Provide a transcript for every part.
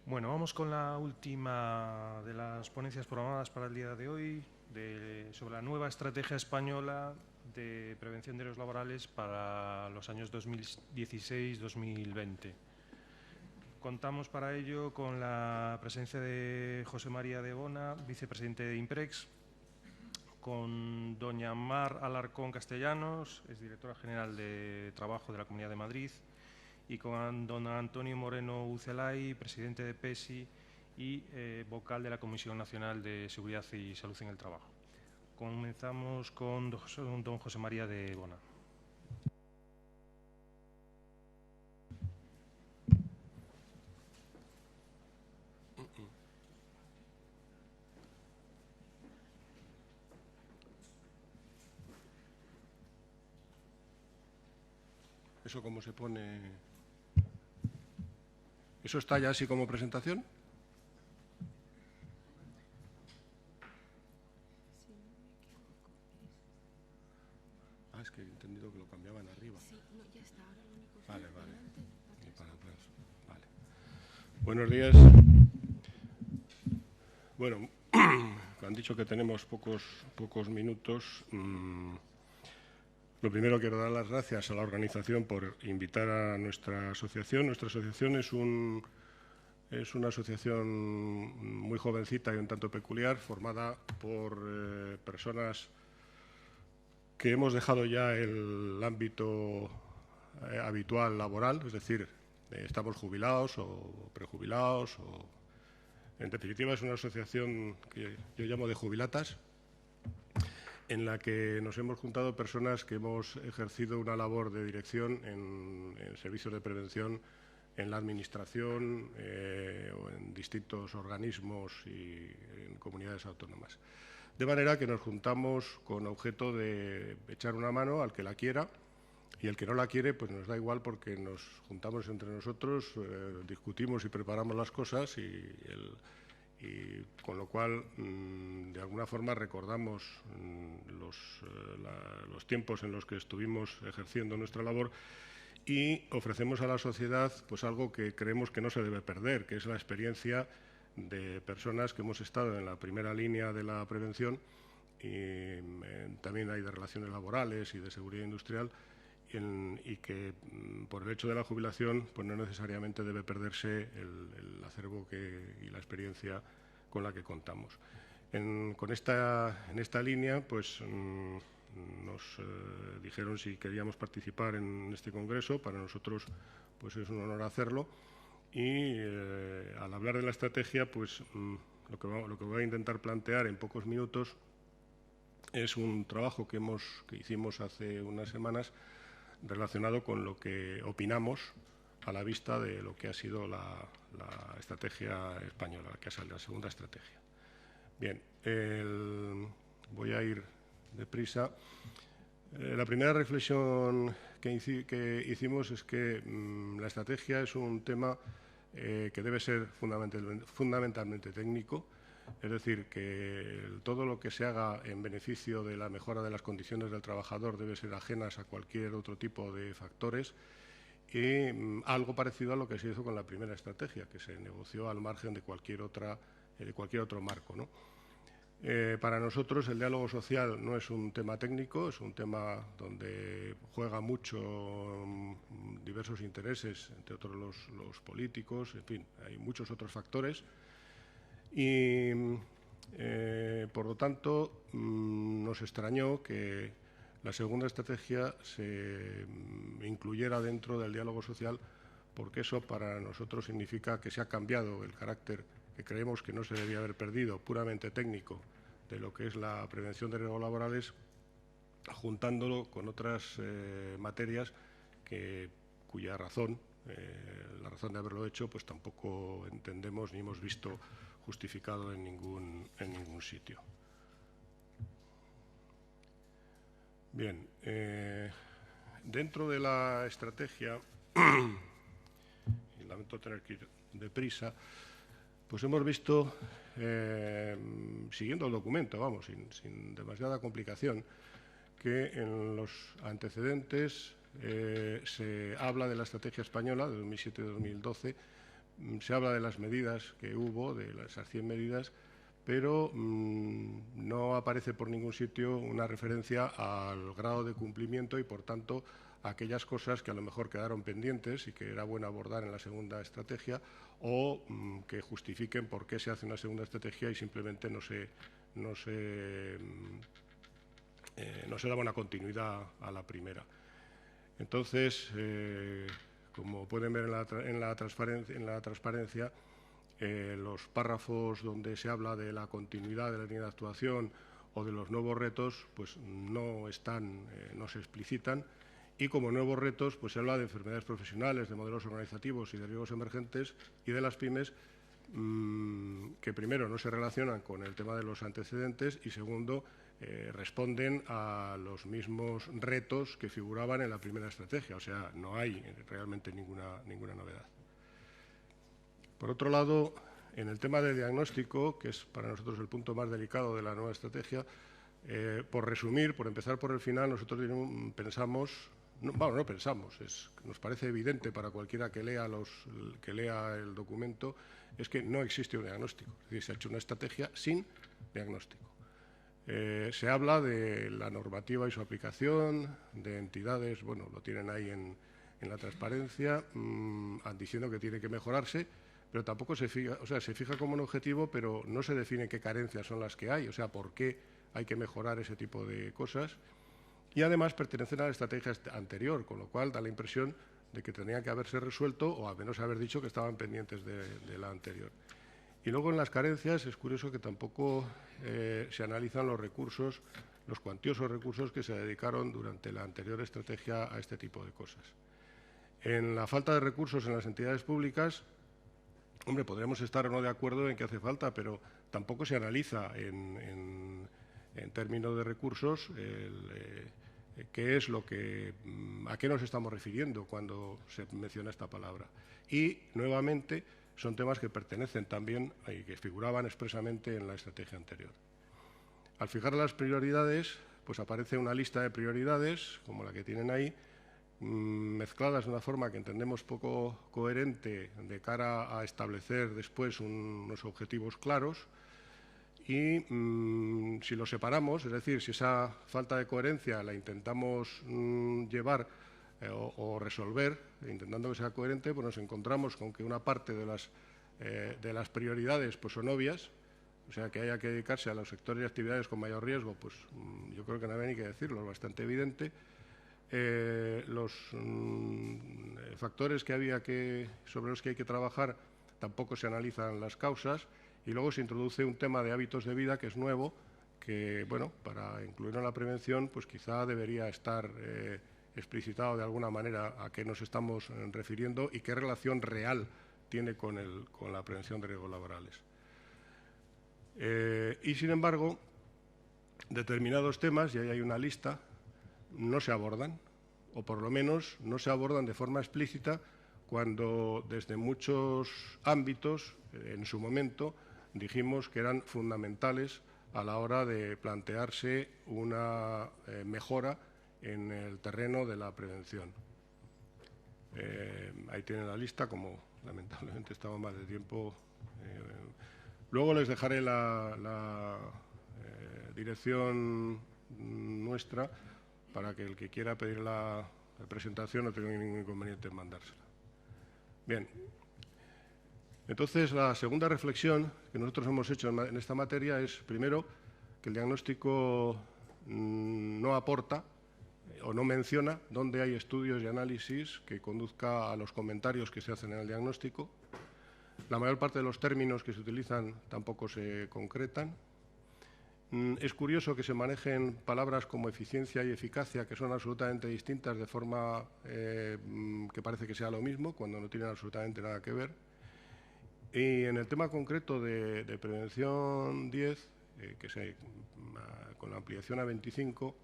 Bueno, vamos con la última de las ponencias programadas para el día de hoy sobre la nueva estrategia española de prevención de riesgos laborales para los años 2016-2020. Contamos para ello con la presencia de José María de Bona, vicepresidente de IMPREX, con doña Mar Alarcón Castellanos, es directora general de Trabajo de la Comunidad de Madrid, y con don Antonio Moreno Ucelay, presidente de PESI y vocal de la Comisión Nacional de Seguridad y Salud en el Trabajo. Comenzamos con don José María de Bona. ¿Eso cómo se pone? ¿Eso está ya así como presentación? Ah, es que he entendido que lo cambiaban arriba. Sí, no, ya está, ahora lo único es vale. adelante, Y para atrás. Vale. Buenos días. Bueno, han dicho que tenemos pocos minutos. Lo primero, quiero dar las gracias a la organización por invitar a nuestra asociación. Nuestra asociación es una asociación muy jovencita y un tanto peculiar, formada por personas que hemos dejado ya el ámbito habitual laboral, es decir, estamos jubilados o prejubilados. En definitiva, es una asociación que yo llamo de jubilatas, en la que nos hemos juntado personas que hemos ejercido una labor de dirección en servicios de prevención en la administración o en distintos organismos y en comunidades autónomas. De manera que nos juntamos con objeto de echar una mano al que la quiera, y el que no la quiere, pues nos da igual, porque nos juntamos entre nosotros, discutimos y preparamos las cosas y con lo cual, de alguna forma, recordamos los tiempos en los que estuvimos ejerciendo nuestra labor y ofrecemos a la sociedad pues algo que creemos que no se debe perder, que es la experiencia de personas que hemos estado en la primera línea de la prevención, y también hay de relaciones laborales y de seguridad industrial, y que por el hecho de la jubilación pues no necesariamente debe perderse el acervo y la experiencia con la que contamos. En esta línea pues nos dijeron si queríamos participar en este congreso. Para nosotros pues es un honor hacerlo, y al hablar de la estrategia pues lo que voy a intentar plantear en pocos minutos es un trabajo que hicimos hace unas semanas relacionado con lo que opinamos a la vista de lo que ha sido la estrategia española, que ha salido la segunda estrategia. Bien, voy a ir deprisa. La primera reflexión que hicimos es que la estrategia es un tema que debe ser fundamentalmente técnico. Es decir, que todo lo que se haga en beneficio de la mejora de las condiciones del trabajador debe ser ajenas a cualquier otro tipo de factores, y algo parecido a lo que se hizo con la primera estrategia, que se negoció al margen de cualquier otro marco, ¿no? Para nosotros el diálogo social no es un tema técnico, es un tema donde juega mucho diversos intereses, entre otros los políticos, en fin, hay muchos otros factores. Y, por lo tanto, nos extrañó que la segunda estrategia se incluyera dentro del diálogo social, porque eso para nosotros significa que se ha cambiado el carácter, que creemos que no se debía haber perdido, puramente técnico, de lo que es la prevención de riesgos laborales, juntándolo con otras materias cuya razón, la razón de haberlo hecho, pues tampoco entendemos ni hemos visto justificado en ningún sitio. Bien, dentro de la estrategia, y lamento tener que ir deprisa, pues hemos visto, siguiendo el documento, vamos, sin demasiada complicación, que en los antecedentes se habla de la estrategia española de 2007-2012, se habla de las medidas que hubo, de esas 100 medidas, pero no aparece por ningún sitio una referencia al grado de cumplimiento y, por tanto, a aquellas cosas que a lo mejor quedaron pendientes y que era bueno abordar en la segunda estrategia, o que justifiquen por qué se hace una segunda estrategia y simplemente no se daba una continuidad a la primera. Entonces, como pueden ver en la transparencia, los párrafos donde se habla de la continuidad de la línea de actuación o de los nuevos retos, pues no se explicitan, y como nuevos retos pues se habla de enfermedades profesionales, de modelos organizativos y de riesgos emergentes y de las pymes, que primero no se relacionan con el tema de los antecedentes y segundo responden a los mismos retos que figuraban en la primera estrategia, o sea, no hay realmente ninguna novedad. Por otro lado, en el tema del diagnóstico, que es para nosotros el punto más delicado de la nueva estrategia, por resumir, por empezar por el final, nosotros nos parece evidente para cualquiera que lea el documento, es que no existe un diagnóstico, es decir, se ha hecho una estrategia sin diagnóstico. Se habla de la normativa y su aplicación, de entidades, bueno, lo tienen ahí en la transparencia, diciendo que tiene que mejorarse, pero tampoco se fija, o sea, se fija como un objetivo, pero no se define qué carencias son las que hay, o sea, por qué hay que mejorar ese tipo de cosas. Y además pertenecen a la estrategia anterior, con lo cual da la impresión de que tenían que haberse resuelto o al menos haber dicho que estaban pendientes de la anterior. Y luego en las carencias es curioso que tampoco se analizan los recursos, los cuantiosos recursos que se dedicaron durante la anterior estrategia a este tipo de cosas. En la falta de recursos en las entidades públicas, hombre, podríamos estar o no de acuerdo en que hace falta, pero tampoco se analiza en términos de recursos qué es a qué nos estamos refiriendo cuando se menciona esta palabra. Y, nuevamente, son temas que pertenecen también y que figuraban expresamente en la estrategia anterior. Al fijar las prioridades, pues aparece una lista de prioridades, como la que tienen ahí, mezcladas de una forma que entendemos poco coherente de cara a establecer después unos objetivos claros. Y si lo separamos, es decir, si esa falta de coherencia la intentamos llevar o resolver, intentando que sea coherente, pues nos encontramos con que una parte de las prioridades pues son obvias, o sea, que haya que dedicarse a los sectores y actividades con mayor riesgo, pues yo creo que no había ni que decirlo, es bastante evidente. Los factores sobre los que hay que trabajar tampoco se analizan las causas. Y luego se introduce un tema de hábitos de vida que es nuevo, que, bueno, para incluirlo en la prevención, pues quizá debería estar explicitado de alguna manera a qué nos estamos refiriendo y qué relación real tiene con la prevención de riesgos laborales. Y, sin embargo, determinados temas, y ahí hay una lista, no se abordan, o por lo menos no se abordan de forma explícita cuando desde muchos ámbitos, en su momento, dijimos que eran fundamentales a la hora de plantearse una mejora en el terreno de la prevención. Ahí tienen la lista, como lamentablemente estaba más de tiempo. Luego les dejaré la dirección nuestra para que el que quiera pedir la presentación no tenga ningún inconveniente en mandársela. Bien. Entonces, la segunda reflexión que nosotros hemos hecho en esta materia es, primero, que el diagnóstico no aporta o no menciona dónde hay estudios y análisis que conduzca a los comentarios que se hacen en el diagnóstico. La mayor parte de los términos que se utilizan tampoco se concretan. Es curioso que se manejen palabras como eficiencia y eficacia, que son absolutamente distintas, de forma que parece que sea lo mismo, cuando no tienen absolutamente nada que ver. Y en el tema concreto de prevención 10, con la ampliación a 25,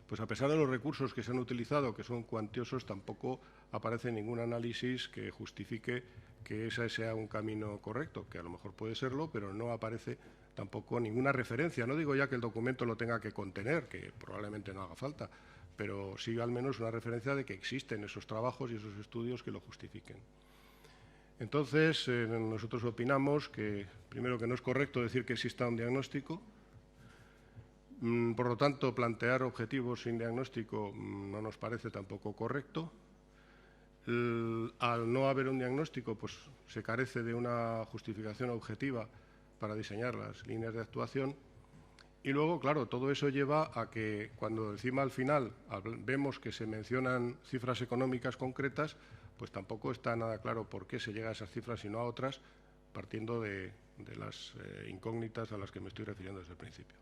pues a pesar de los recursos que se han utilizado, que son cuantiosos, tampoco aparece ningún análisis que justifique que ese sea un camino correcto, que a lo mejor puede serlo, pero no aparece tampoco ninguna referencia. No digo ya que el documento lo tenga que contener, que probablemente no haga falta, pero sí al menos una referencia de que existen esos trabajos y esos estudios que lo justifiquen. Entonces, nosotros opinamos que, primero, que no es correcto decir que exista un diagnóstico. Por lo tanto, plantear objetivos sin diagnóstico no nos parece tampoco correcto. Al no haber un diagnóstico, pues se carece de una justificación objetiva para diseñar las líneas de actuación. Y luego, claro, todo eso lleva a que cuando encima al final vemos que se mencionan cifras económicas concretas, pues tampoco está nada claro por qué se llega a esas cifras y no a otras, partiendo de las incógnitas a las que me estoy refiriendo desde el principio.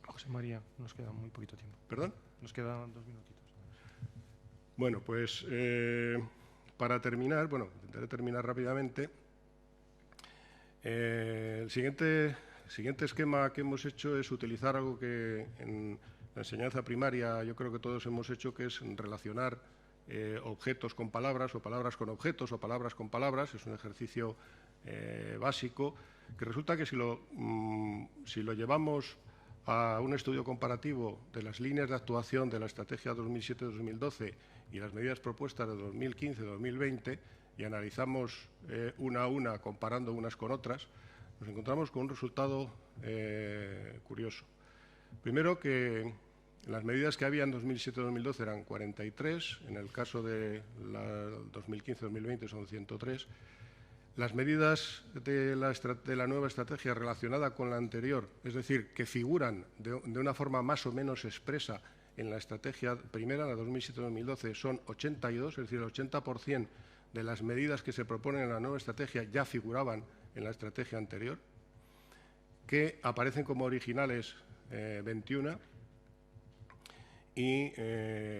José María, nos queda muy poquito tiempo. ¿Perdón? Nos quedan 2 minutitos. Bueno, pues para terminar, intentaré terminar rápidamente. El siguiente esquema que hemos hecho es utilizar algo que en la enseñanza primaria yo creo que todos hemos hecho, que es relacionar objetos con palabras o palabras con objetos o palabras con palabras. Es un ejercicio básico que resulta que si lo llevamos a un estudio comparativo de las líneas de actuación de la estrategia 2007-2012 y las medidas propuestas de 2015-2020 y analizamos una a una comparando unas con otras, nos encontramos con un resultado curioso. Primero, que las medidas que había en 2007-2012 eran 43, en el caso de la 2015-2020 son 103. Las medidas de la nueva estrategia relacionada con la anterior, es decir, que figuran de una forma más o menos expresa en la estrategia primera, la 2007-2012, son 82, es decir, el 80% de las medidas que se proponen en la nueva estrategia ya figuraban en la estrategia anterior, que aparecen como originales 21, y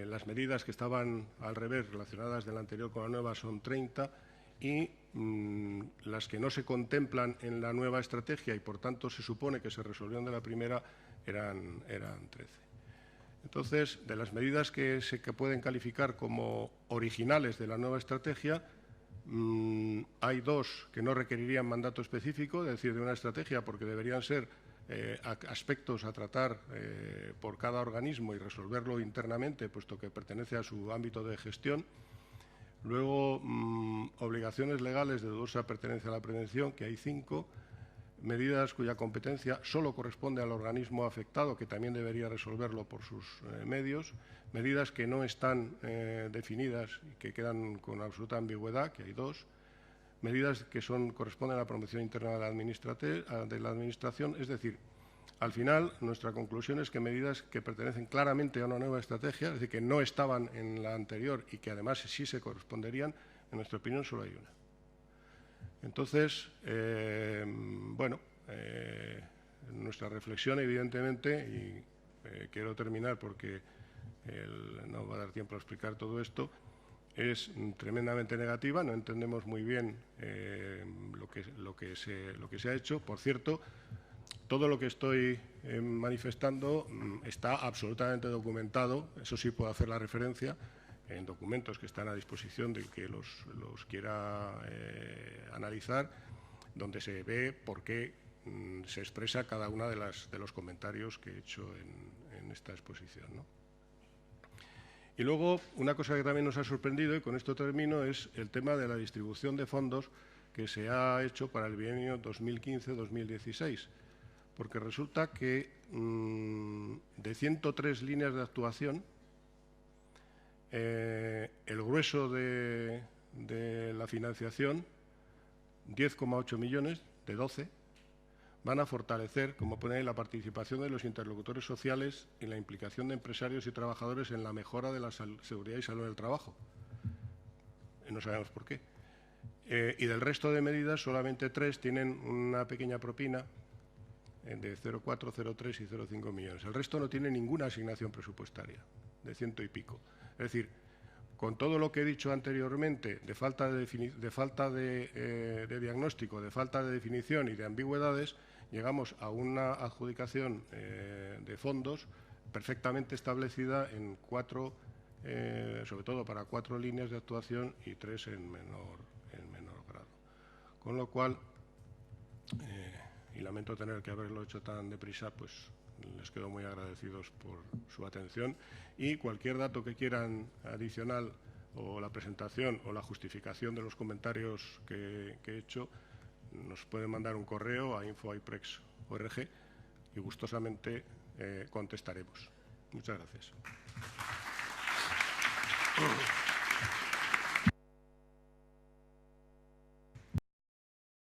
las medidas que estaban al revés relacionadas de la anterior con la nueva son 30, y las que no se contemplan en la nueva estrategia y por tanto se supone que se resolvieron de la primera eran 13. Entonces, de las medidas que pueden calificar como originales de la nueva estrategia, hay 2 que no requerirían mandato específico, es decir, de una estrategia, porque deberían ser aspectos a tratar por cada organismo y resolverlo internamente, puesto que pertenece a su ámbito de gestión. Luego, obligaciones legales de dudosa pertenencia a la prevención, que hay 5. Medidas cuya competencia solo corresponde al organismo afectado, que también debería resolverlo por sus medios. Medidas que no están definidas y que quedan con absoluta ambigüedad, que hay 2. Medidas que corresponden a la promoción interna de la Administración. Es decir, al final, nuestra conclusión es que medidas que pertenecen claramente a una nueva estrategia, es decir, que no estaban en la anterior y que además sí se corresponderían, en nuestra opinión solo hay una. Entonces, nuestra reflexión, evidentemente, y quiero terminar porque no va a dar tiempo a explicar todo esto, es tremendamente negativa. No entendemos muy bien lo que se ha hecho. Por cierto, todo lo que estoy manifestando está absolutamente documentado. Eso sí, puedo hacer la referencia en documentos que están a disposición del que los quiera analizar, donde se ve por qué se expresa cada una de los comentarios que he hecho en esta exposición, ¿no? Y luego, una cosa que también nos ha sorprendido, y con esto termino, es el tema de la distribución de fondos que se ha hecho para el bienio 2015-2016, porque resulta que de 103 líneas de actuación, el grueso de la financiación, 10,8 millones de 12, van a fortalecer, como pone ahí, la participación de los interlocutores sociales y la implicación de empresarios y trabajadores en la mejora de la seguridad y salud del trabajo. No sabemos por qué. Y del resto de medidas, solamente 3 tienen una pequeña propina de 0,4, 0,3 y 0,5 millones. El resto no tiene ninguna asignación presupuestaria, de 100 y pico. Es decir, con todo lo que he dicho anteriormente, de falta de diagnóstico, de falta de definición y de ambigüedades, llegamos a una adjudicación de fondos perfectamente establecida en 4, sobre todo para 4 líneas de actuación y 3 en menor grado. Con lo cual, y lamento tener que haberlo hecho tan deprisa, pues Les quedo muy agradecidos por su atención y cualquier dato que quieran adicional o la presentación o la justificación de los comentarios que he hecho, nos pueden mandar un correo a info@iprex.org y gustosamente contestaremos. Muchas gracias.